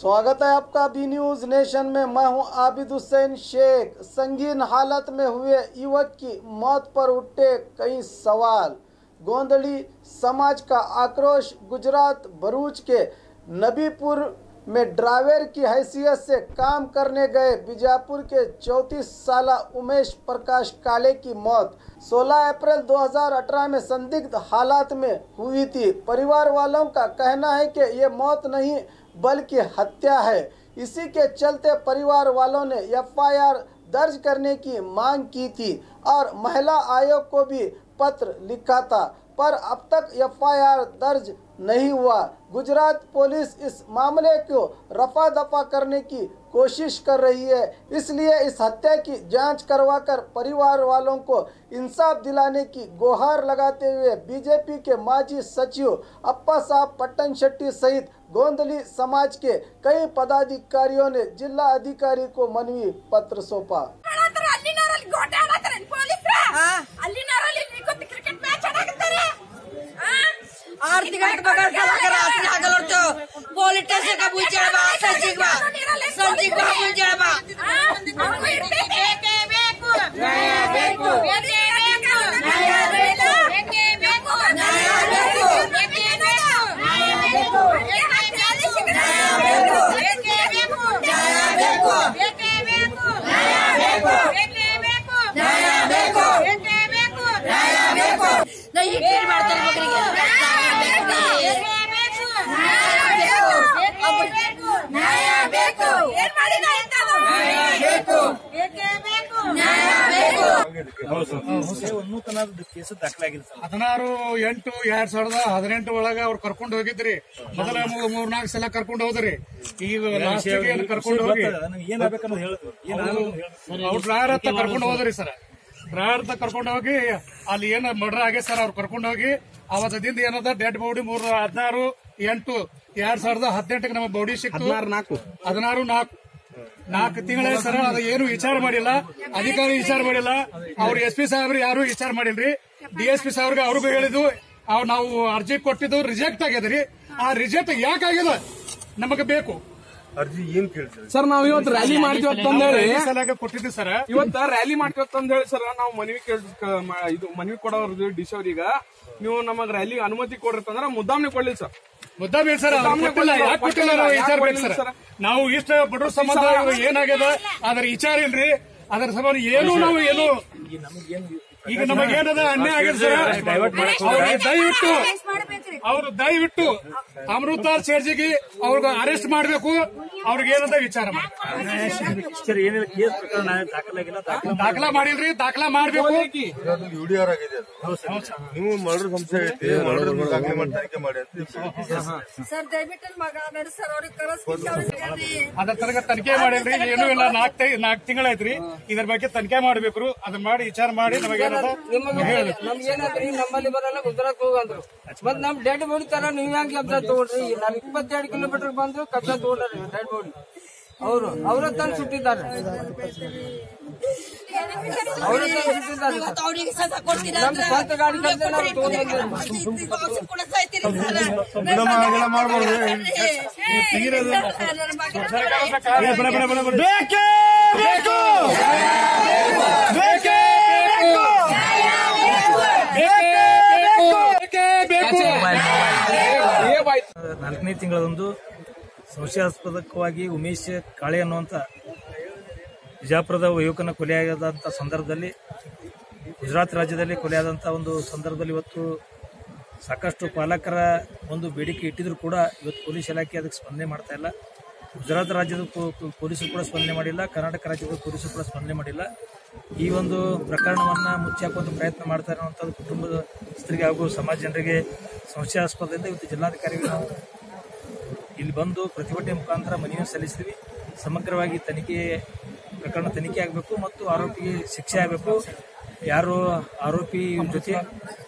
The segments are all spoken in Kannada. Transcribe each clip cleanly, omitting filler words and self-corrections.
स्वागत है आपका बी न्यूज नेशन में। मैं हूं आबिद हुसैन शेख। संगीन हालत में हुए युवक की मौत पर उठे कई सवाल। गोंधली समाज का आक्रोश। गुजरात भरूच के नबीपुर में ड्राइवर की हैसियत से काम करने गए बीजापुर के 34 साल उमेश प्रकाश काले की मौत 16 अप्रैल 2018 में संदिग्ध हालात में हुई थी। परिवार वालों का कहना है कि ये मौत नहीं बल्कि हत्या है। इसी के चलते परिवार वालों ने एफआईआर दर्ज करने की मांग की थी और महिला आयोग को भी पत्र लिखा था, पर अब तक एफआईआर दर्ज नहीं हुआ। गुजरात पुलिस इस मामले को रफा दफा करने की कोशिश कर रही है, इसलिए इस हत्या की जांच करवाकर परिवार वालों को इंसाफ दिलाने की गुहार लगाते हुए बीजेपी के माजी सचिव अप्पा साहब पट्टन शेट्टी सहित गोंधली समाज के कई पदाधिकारियों ने जिला अधिकारी को मनवी पत्र सौंपा। ಕೇಸ್ ದಾಖಲಾಗಿದೆ 16/8/2018 ಒಳಗ ಅವ್ರು ಕರ್ಕೊಂಡು ಹೋಗಿದ್ರಿ. ಮೊದಲ 3-4 ಸಲ ಕರ್ಕೊಂಡು ಹೋದ್ರಿ. ಈಗ ಕರ್ಕೊಂಡು ಹೋಗಿ ಅವ್ರು ಡ್ರೈವರ್ ಹತ್ತ ಕರ್ಕೊಂಡು ಹೋದ್ರಿ ಸರ್. ಡ್ರೈವರ್ ಹತ್ತ ಕರ್ಕೊಂಡು ಹೋಗಿ ಅಲ್ಲಿ ಏನ ಮರ್ಡರ್ ಆಗಿದೆ ಸರ್. ಅವ್ರು ಕರ್ಕೊಂಡು ಹೋಗಿ ಅವತ್ತದಿಂದ ಏನದ ಡೆಡ್ ಬಾಡಿ 16/8/2018 ನಮ್ಮ ಬಾಡಿ ಸಿಕ್ತು. 16/4 ತಿಂಗಳ ಸರ್. ಅದು ಏನು ವಿಚಾರ ಮಾಡಿಲ್ಲ, ಅಧಿಕಾರಿ ವಿಚಾರ ಮಾಡಿಲ್ಲ, ಅವ್ರು SP ಸಾಹೇಬ್ರು ಯಾರು ವಿಚಾರ ಮಾಡಿಲ್ರಿ. DSP ಸಾಹೇಬ್ರಿಗೆ ಅವ್ರಿಗೂ ಹೇಳಿದ್ವು, ನಾವು ಅರ್ಜಿ ಕೊಟ್ಟಿದ್ದು ರಿಜೆಕ್ಟ್ ಆಗ್ಯದ್ರಿ. ಆ ರಿಜೆಕ್ಟ್ ಯಾಕಾಗ್ಯದ ನಮಗೆ ಬೇಕು. ಅರ್ಜಿ ಏನ್ ಕೇಳ್ತೀವಿ ಸರ್? ನಾವು ಇವತ್ತು ರ್ಯಾಲಿ ಮಾಡ್ತೀವಿ ಅಂತಂದೇಳಿ ಕೊಟ್ಟಿದ್ವಿ ಸರ್. ಇವತ್ತ ರ್ಯಾಲಿ ಮಾಡ್ತೀವಿ ಅಂತಂದೇಳಿ ಸರ್ ನಾವು ಇದು ಮನವಿ ಕೊಡೋರ್ದು ಡಿಸಿ ಅವ್ರೀಗ ನೀವು ನಮಗ್ ರ್ಯಾಲಿ ಅನುಮತಿ ಕೊಡ್ರಿ ಮುದ್ದಾಮ್ನೆ ಕೊಡ್ಲಿಲ್ಲ ಸರ್. ಮುದ್ದಾಮಿ ಸರ್ ವಿಚಾರ ಬೇಕು ಸರ್. ನಾವು ಇಷ್ಟ ಬಡ್ರ ಸಂಬಂಧ ಏನಾಗ್ಯದ ಅದ್ರ ವಿಚಾರ ಇಲ್ರಿ. ಅದ್ರ ಸಂಬಂಧ ಏನು ನಾವು ಏನು ಈಗ ನಮಗೇನದ ಅನ್ಯಾಯ ಆಗಿದೆ ಸರ್. ಅವ್ರು ದಯವಿಟ್ಟು ಅಮೃತ ಸೇರ್ಜಿಗೆ ಅವ್ರಿಗೆ ಅರೆಸ್ಟ್ ಮಾಡಬೇಕು. ಅವ್ರಿಗೆ ಏನಂತ ವಿಚಾರ ದಾಖಲಾ ಮಾಡಿಲ್ರಿ, ದಾಖಲಾ ಮಾಡಬೇಕು. UDR ಆಗಿದೆ. ನೀವು ಮರ್ಡರ್ ಸಂಶಯ ಐತಿ, ಮರ್ಡರ್ ದಾಖಲೆ ಮಾಡಿ ತನಿಖೆ ಮಾಡಿ ಅಂತ ಅದ್ರ ತನಕ ತನಿಖೆ ಮಾಡಿಲ್ರಿ. ಏನೂ ಇಲ್ಲ. 4 ತಿಂಗಳಾಯ್ತ್ರಿ. ಇದ್ರ ಬಗ್ಗೆ ತನಿಖೆ ಮಾಡ್ಬೇಕ್ರು. ಅದನ್ನ ಮಾಡಿ ವಿಚಾರ ಮಾಡಿ ನಮಗೆ ನಮ್ಗೇನಂದ್ರಿ ನಮ್ಮಲ್ಲಿ ಬರಲ್ಲ ಗುಜರಾತ್ ಹೋಗಂದ್ರು. ಮತ್ ನಮ್ ಡೆಡ್ ಬಾಡಿ ತರ ನೀವ್ ಹೆಂಗ್ ಕಬ್ಜಾ ತಗೊಂಡ್ರಿ? ನಾವ್ 22 ಕಿಲೋಮೀಟರ್ ಬಂದ್ರು ಕಬ್ಜಾ ತಗೊಂಡ್ರಿ ಡೆಡ್ ಬಾಡಿ. ಅವ್ರ ತಂದು ಸುಟ್ಟಿದ್ದಾರೆ. ನಮ್ ಸ್ವಂತ ಗಾಡಿ ಕಲ್ತೆ ನಾವು ನಾಲ್ಕನೇ ತಿಂಗಳದಂದು ಸಂಶಯಾಸ್ಪದಕವಾಗಿ ಉಮೇಶ್ ಕಾಳೆ ಅನ್ನುವಂಥ ಬಿಜಾಪುರದ ಯುವಕನ ಕೊಲೆಯಾದಂಥ ಸಂದರ್ಭದಲ್ಲಿ, ಗುಜರಾತ್ ರಾಜ್ಯದಲ್ಲಿ ಕೊಲೆಯಾದಂಥ ಒಂದು ಸಂದರ್ಭದಲ್ಲಿ ಇವತ್ತು ಸಾಕಷ್ಟು ಪಾಲಕರ ಒಂದು ಬೇಡಿಕೆ ಇಟ್ಟಿದ್ರು ಕೂಡ ಇವತ್ತು ಪೊಲೀಸ್ ಇಲಾಖೆ ಅದಕ್ಕೆ ಸ್ಪಂದನೆ ಮಾಡ್ತಾ ಇಲ್ಲ. ಗುಜರಾತ್ ರಾಜ್ಯದ ಪೊಲೀಸರು ಕೂಡ ಸ್ಪಂದನೆ ಮಾಡಿಲ್ಲ, ಕರ್ನಾಟಕ ರಾಜ್ಯದ ಪೊಲೀಸರು ಕೂಡ ಸ್ಪಂದನೆ ಮಾಡಿಲ್ಲ. ಈ ಒಂದು ಪ್ರಕರಣವನ್ನು ಮುಚ್ಚಾಕುವಂಥ ಪ್ರಯತ್ನ ಮಾಡ್ತಾ ಇರುವಂಥದ್ದು ಕುಟುಂಬದ ಸ್ತ್ರೀಗೆ ಹಾಗೂ ಸಮಾಜ ಜನರಿಗೆ ಸಂಶಯಾಸ್ಪದದಿಂದ ಇವತ್ತು ಜಿಲ್ಲಾಧಿಕಾರಿಗಳು ನಾವು ಇಲ್ಲಿ ಬಂದು ಪ್ರತಿಭಟನೆ ಮುಖಾಂತರ ಮನವಿ ಸಲ್ಲಿಸ್ತೀವಿ. ಸಮಗ್ರವಾಗಿ ಪ್ರಕರಣ ತನಿಖೆ ಆಗಬೇಕು ಮತ್ತು ಆರೋಪಿಗೆ ಶಿಕ್ಷೆ ಆಗಬೇಕು. ಯಾರು ಆರೋಪಿ ಜೊತೆ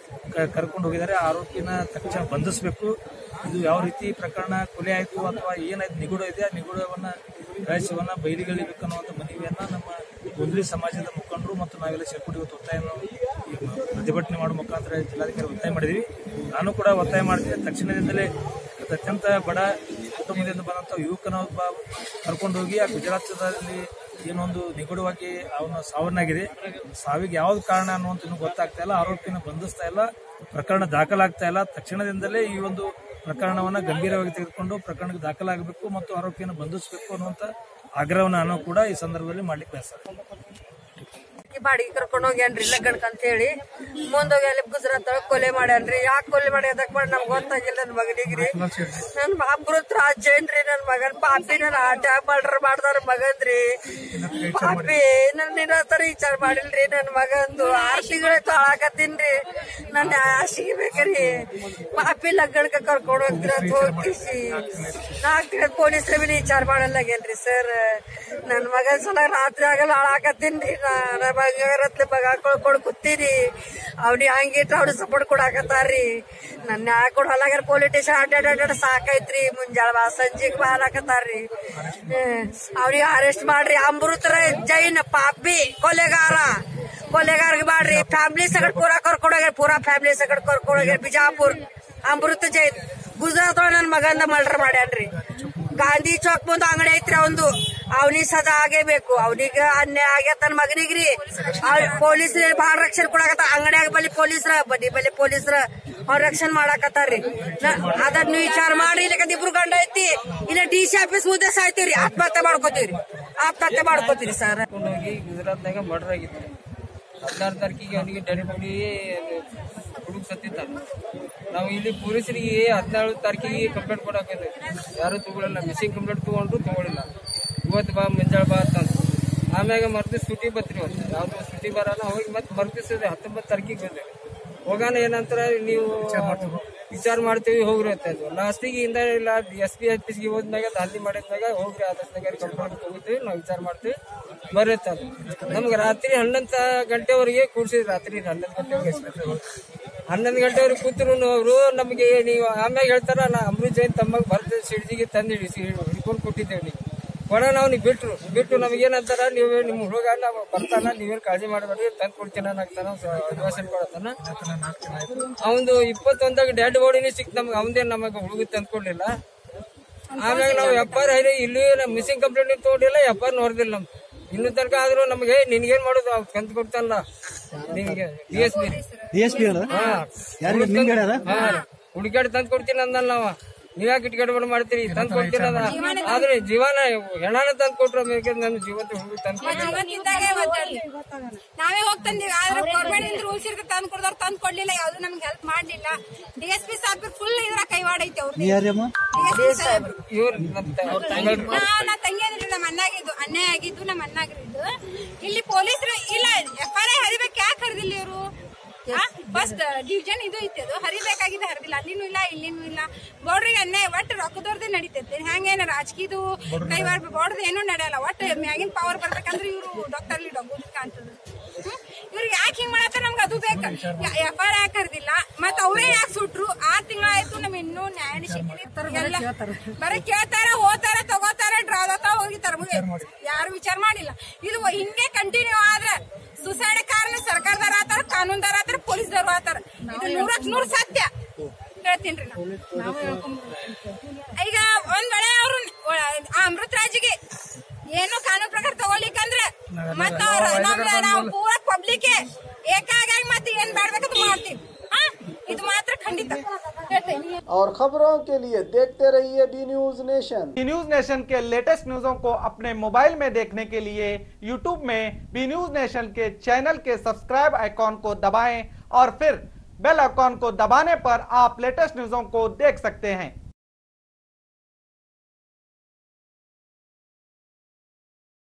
ಕರ್ಕೊಂಡು ಹೋಗಿದ್ದಾರೆ ಆರೋಪಿನ ತಕ್ಷಣ ಬಂಧಿಸಬೇಕು. ಇದು ಯಾವ ರೀತಿ ಪ್ರಕರಣ ಕೊಲೆ ಆಯಿತು ಅಥವಾ ಏನಾಯ್ತು ನಿಗೂಢ ಇದೆ, ಆ ನಿಗೂಢವನ್ನ ರಹಸ್ಯವನ್ನ ಬಯಲಿಗೆಳಿಬೇಕನ್ನುವಂಥ ಮನವಿಯನ್ನ ನಮ್ಮ ಗೋಂಧಳಿ ಸಮಾಜದ ಮುಖಂಡರು ಮತ್ತು ನಾವೆಲ್ಲ ಸೇರ್ಕೊಂಡು ಇವತ್ತು ಪ್ರತಿಭಟನೆ ಮಾಡುವ ಮುಖಾಂತರ ಜಿಲ್ಲಾಧಿಕಾರಿ ಒತ್ತಾಯ ಮಾಡಿದ್ವಿ. ನಾನು ಕೂಡ ಒತ್ತಾಯ ಮಾಡ್ತೀನಿ, ತಕ್ಷಣದಿಂದಲೇ ಅತ್ಯಂತ ಬಡ ಕುಟುಂಬದಿಂದ ಬಂದಂತ ಯುವಕನ ಒಬ್ಬ ಕರ್ಕೊಂಡು ಹೋಗಿ ಆ ಗುಜರಾತದಲ್ಲಿ ಏನೊಂದು ನಿಗೂಢವಾಗಿ ಅವನ ಸಾವನ್ನಾಗಿದೆ. ಸಾವಿಗೆ ಯಾವ್ದು ಕಾರಣ ಅನ್ನುವಂತ ಗೊತ್ತಾಗ್ತಾ ಇಲ್ಲ. ಆರೋಪಿನ ಬಂಧಿಸ್ತಾ ಇಲ್ಲ, ಪ್ರಕರಣ ದಾಖಲಾಗ್ತಾ ಇಲ್ಲ. ತಕ್ಷಣದಿಂದಲೇ ಈ ಒಂದು ಪ್ರಕರಣವನ್ನ ಗಂಭೀರವಾಗಿ ತೆಗೆದುಕೊಂಡು ಪ್ರಕರಣಕ್ಕೆ ದಾಖಲಾಗಬೇಕು ಮತ್ತು ಆರೋಪಿಯನ್ನು ಬಂಧಿಸಬೇಕು ಅನ್ನುವಂತ ಆಗ್ರಹವನ್ನು ನಾನು ಕೂಡ ಈ ಸಂದರ್ಭದಲ್ಲಿ ಮಾಡ್ಲಿಕ್ಕೆ ಬಯಸ್ತೇನೆ. ಬಾಡಿಗೆ ಕರ್ಕೊಂಡು ಹೋಗ್ಯಾನ್ರಿ ಲಗ್ನಕ್ ಅಂತ ಹೇಳಿ ಮುಂದೋಗಿ ಅಲ್ಲಿ ಗುಜರಾತ್ ಕೊಲೆ ಮಾಡ್ಯಾನ್ರಿ. ಯಾಕೆ ಕೊಲೆ ಮಾಡಿ ಅದಕ್ಕೆ ಮಾಡಿ ನಮ್ಗೆ ಗೊತ್ತಾಗಿಲ್ಲ. ನನ್ ಮಗನಿಗ್ರಿ ನನ್ ಅಮೃತ್ ರಾಜ್ ಜೈನ್ರಿ ನನ್ ಮಗನ್ ಪಾಪಿ ನನ್ ಅಟ್ಯಾಕ್ ಮರ್ಡರ್ ಮಾಡ್ದಾರ ಮಗನ್ರಿ ಪಾಪಿ. ನನ್ ನಿರಾತರ ವಿಚಾರ ಮಾಡಿಲ್ರಿ. ನನ್ ಮಗಂದು 6 ತಿಂಗಳ ಹಾಳಾಕತ್ತೀನ್ರಿ. ನನ್ ಆಶಿಗೆ ಬೇಕ್ರಿ ಪಾಪಿ ಲಗ್ನಕ್ಕೆ ಕರ್ಕೊಂಡು ಹೋಗ್ತೀರ ಹೋಗಿಸಿ 4 ತಿಂಗಳ ಪೊಲೀಸ್ ವಿಚಾರ ಮಾಡಲ್ಲಾಗೇನ್ರಿ ಸರ್. ನನ್ ಮಗನ್ ಸಲ ರಾತ್ರಿ ಆಗಲ್ಲ ಹಾಳಾಕತ್ತೀನ್ರಿ. ರತ್ಲೆ ಮಗ ಹಾಕೊಳ್ಕೊಂಡು ಕೂತೀನಿ. ಅವ್ನಿಗೆ ಹಂಗಿಟ್ರ ಅವ್ರು ಸಪೋರ್ಟ್ ಕೊಡಾಕತ್ತಾರ್ರಿ. ನನ್ನ ಹಾಕೊಂಡು ಹೊಲಾಗ್ಯಾರ ಪೊಲೀಸ್ ಸ್ಟೇಷನ್ ಅಡ್ಡಾಡ ಸಾಕೈತ್ರಿ. ಮುಂಜಾಳ ಸಂಜೆಗ್ ಹಾಕತ್ತಾರ್ರಿ. ಅವ್ರಿಗೆ ಅರೆಸ್ಟ್ ಮಾಡ್ರಿ. ಅಮೃತ ಜೈನ್ ಪಾಪಿ ಕೊಲೆಗಾರಗೆ ಮಾಡ್ರಿ. ಫ್ಯಾಮಿಲಿ ಸಗಡ್ ಪೂರಾ ಕರ್ಕೊಂಡೋಗ್ಯಾರ. ಪೂರಾ ಫ್ಯಾಮಿಲಿ ಸಗಡ್ ಕರ್ಕೊಂಡೋಗ್ಯಾರ. ಬಿಜಾಪುರ್ ಅಮೃತ ಜೈನ್ ಗುಜರಾತ್ ನನ್ ಮಗಂದ ಮರ್ಡರ್ ಮಾಡ್ಯಾನ್ರಿ. ಗಾಂಧಿ ಚೌಕ್ ಮುಂದೆ ಅಂಗಡಿ ಐತ್ರಿ ಅವಂದು. ಅವನಿಗೆ ಸದಾ ಆಗೇಬೇಕು. ಅವನಿಗೆ ಅನ್ಯಾಯ ಆಗ್ಯದ ನನ್ ಮಗನಿಗ್ರಿ. ಪೊಲೀಸ್ ಬಾಳ ರಕ್ಷಣೆ ಕೊಡಾಕತ್ತ. ಅಂಗಡಿಯಾಗ ಬಲಿ ಪೊಲೀಸ್ರ ಬಲಿ ಪೊಲೀಸ್ರ ಅವ್ರ ರಕ್ಷಣೆ ಮಾಡಾಕತ್ತಾರ್ರಿ. ಅದನ್ನ ವಿಚಾರ ಮಾಡ್ರಿ. ಇಲ್ಲಕಂತ ಇಬ್ರು ಗಂಡ ಐತಿ. ಇಲ್ಲ DC ಆಫೀಸ್ ಮುಂದೆ ಸಾಯ್ತೀವ್ರಿ. ಆತ್ಮಹತ್ಯೆ ಮಾಡ್ಕೋತೀರಿ ಸರ್. ಹೋಗಿ ಗುಜರಾತ್ನಾಗ ಮರ್ಡರ್ ಆಗಿತ್ತು. 16 ತಾರೀಕಿಗೆ ಅವನಿಗೆ ಡೆಡ್ ಬಾಡಿ ಹುಡುಗ ಸತ್ತಿದ್ದಾರೆ. ನಾವು ಇಲ್ಲಿ ಪೊಲೀಸರಿಗೆ 17 ತಾರೀಕಿಗೆ ಕಂಪ್ಲೇಂಟ್ ಕೊಡಾಕಿದ್ವಿ. ಯಾರು ತಗೊಳ್ಳಲ್ಲ. ಮಿಸ್ಸಿಂಗ್ ಕಂಪ್ಲೇಂಟ್ ತಗೊಂಡಿಲ್ಲ. ಇವತ್ತು ಬಾ ಮುಂಜಾಳೆ ಬಾ ಅಂತಂದು ಆಮ್ಯಾಗ ಮರ್ದಿಸ್ ಸುಟಿ ಬತ್ರಿ. ಒಂದು ಯಾವ್ದು ಸುಟಿ ಬರಲ್ಲ. ಹೋಗಿ ಮತ್ತೆ ಮರ್ದಿಸಿದೆ 19 ತಾರೀಕಿಗೆ ಬಂದೆ. ಹೋಗಾನ ಏನಂತಾರ ನೀವು ವಿಚಾರ ಮಾಡ್ತೀವಿ ಹೋಗ್ರಿ ಅಂತ. ಲಾಸ್ಟಿಗೆ ಇಂದ ಇಲ್ಲ SP ಆಫೀಸ್ಗೆ ಹೋದ್ಮ್ಯಾಗ ದಾಳಿ ಮಾಡಿದ್ಮ್ಯಾಗ ಹೋಗ್ರಿ ಆದರ್ಶನಗರ ಕಂಪ್ಲೇಂಟ್ ತಗೋತೀವಿ, ನಾವು ವಿಚಾರ ಮಾಡ್ತೀವಿ ಬರುತ್ತೆ. ನಮ್ಗೆ ರಾತ್ರಿ 11 ಗಂಟೆವರೆಗೆ ಕೂರ್ಸಿದ್ರು. ರಾತ್ರಿ 11 ಗಂಟೆವರೆಗೆ 11 ಗಂಟೆವರೆಗೆ ಕೂತ್ರು ಅವರು ನಮಗೆ. ನೀವು ಆಮ್ಯಾಗ ಹೇಳ್ತಾರ ನಾ ಅಮೃತ್ ಜೈನ್ ತಮ್ಮಾಗ ಬರ್ತ ಸಿಡ್ಜಿಗೆ ತಂದು ಹಿಡ್ಕೊಂಡು ಕೊಟ್ಟಿದ್ದೇವೆ. ನೀವು ಕೊಡ ನಾವು ನೀವು ಬಿಟ್ಟು ನಮಗೇನಂತಾರ, ನೀವು ನಿಮ್ ಹುಡುಗ ನಾವು ಬರ್ತಾನ, ನೀವೇನು ಕಾಳಜಿ ಮಾಡಬೇಡ್ರಿ, ತಂದು ಕೊಡ್ತೀನಿ ಆಗ್ತಾನ ಅಡ್ವಾನ್ಸ್ ಕೊಡತಾನ. ಅವಂದು 21 ಡೆಡ್ ಬಾಡಿನೇ ಸಿಕ್ ನಮ್ಗೆ. ಅವಂದೇನು ನಮಗೆ ಹುಡುಗ ತಂದು ಕೊಡ್ಲಿಲ್ಲ. ಆಮ್ಯಾಗ ನಾವು FIR ಇಲ್ಲಿ ಮಿಸ್ಸಿಂಗ್ ಕಂಪ್ಲೇಂಟ್ ತಗೊಂಡಿಲ್ಲ, FIR ಹೊರದಿಲ್ಲ. ನಮ್ಗೆ ಇನ್ನು ತನಕ ಆದ್ರೂ ನಮ್ಗೆ ನಿನ್ಗೇನ್ ಮಾಡೋದು ಅವ್ರು ಕಂತು ಕೊಡ್ತಾನಲ್ಲ ನಿನ್ಗೆ DSP ಹುಡುಗಾಡಿ ತಂದು ಕೊಡ್ತೀನಿ ಅಂದಲ್ಲ. ನಾವ ನೀವ್ಯಾಕೆ ಇಟ್ಗಡ್ಬಡ ಮಾಡ್ತೀರಿ? ತಂದು ಕೊಡ್ತೀನಿ ಅದ. ಆದ್ರೆ ಜೀವನ ಹೆಣಾನ ತಂದು ಕೊಟ್ರ ನನ್ನ ಜೀವಂತ ಹುಡುಗ ತಂದು ನಾವೇ ಹೋಗಿ ತಂದಿವಿ. ಆದ್ರೆ ಗೌರ್ಮೆಂಟ್ ರೂಲ್ಸ್ ಇರ್ಕ ತಂದು ಕೊಡ್ದವ್ರು ತಂದು ಕೊಡ್ಲಿಲ್ಲ. ಯಾವ್ದು ನಮ್ಗೆ ಹೆಲ್ಪ್ ಮಾಡ್ಲಿಲ್ಲ. DSP ಸಾಹೇಬ್ರು ಫುಲ್ ಇದ್ರ ಕೈವಾಡ ಐತಿ. ಅವ್ರು ನಾ ತಂಗಿಯದ್ರಿ. ನಮ್ಮ ಅಣ್ಣಾಗಿದ್ದು ಅನ್ಯಾಯ ಆಗಿದ್ದು ನಮ್ಮ ಅಣ್ಣಾಗಿದ್ದು. ಇಲ್ಲಿ ಪೊಲೀಸರು ಇಲ್ಲ FIR ಹರಿಬೇಕು. ಯಾಕೆ ಹರಿದಿಲ್ಲ ಇವರು? ಫಸ್ಟ್ ಡಿವಿಷನ್ ಇದು ಐತಿ. ಅದು ಹರಿಬೇಕಾಗಿದೆ, ಹರಿದಿಲ್ಲ. ಅಲ್ಲಿನೂ ಇಲ್ಲ ಇಲ್ಲಿನೂ ಇಲ್ಲ. ಬೋರ್ಡ್ರಿಗೆ ಅನ್ಯಾಯ. ಒಟ್ಟು ರೊಕ್ಕದವ್ರದೇ ನಡೀತೈತಿ. ಹೆಂಗೇನ ರಾಜಕೀಯದು ಕೈವಾಡ ಬೋರ್ಡ್ ಏನೂ ನಡೆಯಲ್ಲ. ಒಟ್ಟು ಮ್ಯಾಗಿನ ಪವರ್ ಬರ್ಬೇಕಂದ್ರೆ ಇವರು ಡಾಕ್ಟರ್ಲಿ ಡೊಗ್ಗೋದು ಕಾಣ್ತದ. ಇವ್ರಿಗೆ ಯಾಕೆ ಹಿಂಗ್ ಮಾಡತ್ತಾರ ನಮ್ಗೆ ಅದು ಬೇಕ. FIR ಯಾಕೆ ಹರಿದಿಲ್ಲ? ಮತ್ ಅವರೇ ಯಾಕೆ ಸುಟ್ರು? 6 ತಿಂಗಳಾಯ್ತು. ನಮ್ ಇನ್ನೂ ನ್ಯಾಯ ಬರೀ ಕೇಳ್ತಾರ, ಹೋಗ್ತಾರ, ತಗೋತಾರ, ಡ್ರಾವ್ ಹೋಗಿತಾರ. ಯಾರು ವಿಚಾರ ಮಾಡಿಲ್ಲ. ಇದು ಹಿಂಗೆ ಕಂಟಿನ್ಯೂ ಆದ್ರೆ ಸುಸೈಡ್ ಕಾರಣ ಸರ್ಕಾರದಾರ ಆತಾರ, ಕಾನೂನ್ದಾರ ಆತಾರ, ಪೊಲೀಸ್ದವ್ರು ಆತಾರ. ಇದು 100ಕ್ಕೆ 100 ಸತ್ಯ ಹೇಳ್ತೀನ್ರಿ. ಈಗ ಒಂದ್ ವೇಳೆ ಅವ್ರು ಅಮೃತ್ ರಾಜ್ಗೆ ಏನು ಕಾನೂನು ಪ್ರಕಾರ ತಗೊಳ್ಲಿಕ್ಕಂದ್ರೆ ಮತ್ತ ನಾವು ಪೂರ ಪಬ್ಲಿಕ್ ಏಕಾಗಿ ಮತ್ತೆ ಏನ್ ಮಾಡ್ಬೇಕಂತ ಮಾಡ್ತೀವಿ. ಇದು ಮಾತ್ರ ಖಂಡಿತ. और खबरों के लिए देखते रहिए B news nation. B news nation के लेटेस्ट न्यूज़ों को अपने मोबाइल में देखने के लिए यूट्यूब में बी न्यूज नेशन के चैनल के सब्सक्राइब आइकॉन को दबाएं और फिर बेल आइकॉन को दबाने पर आप लेटेस्ट न्यूज़ों को देख सकते हैं।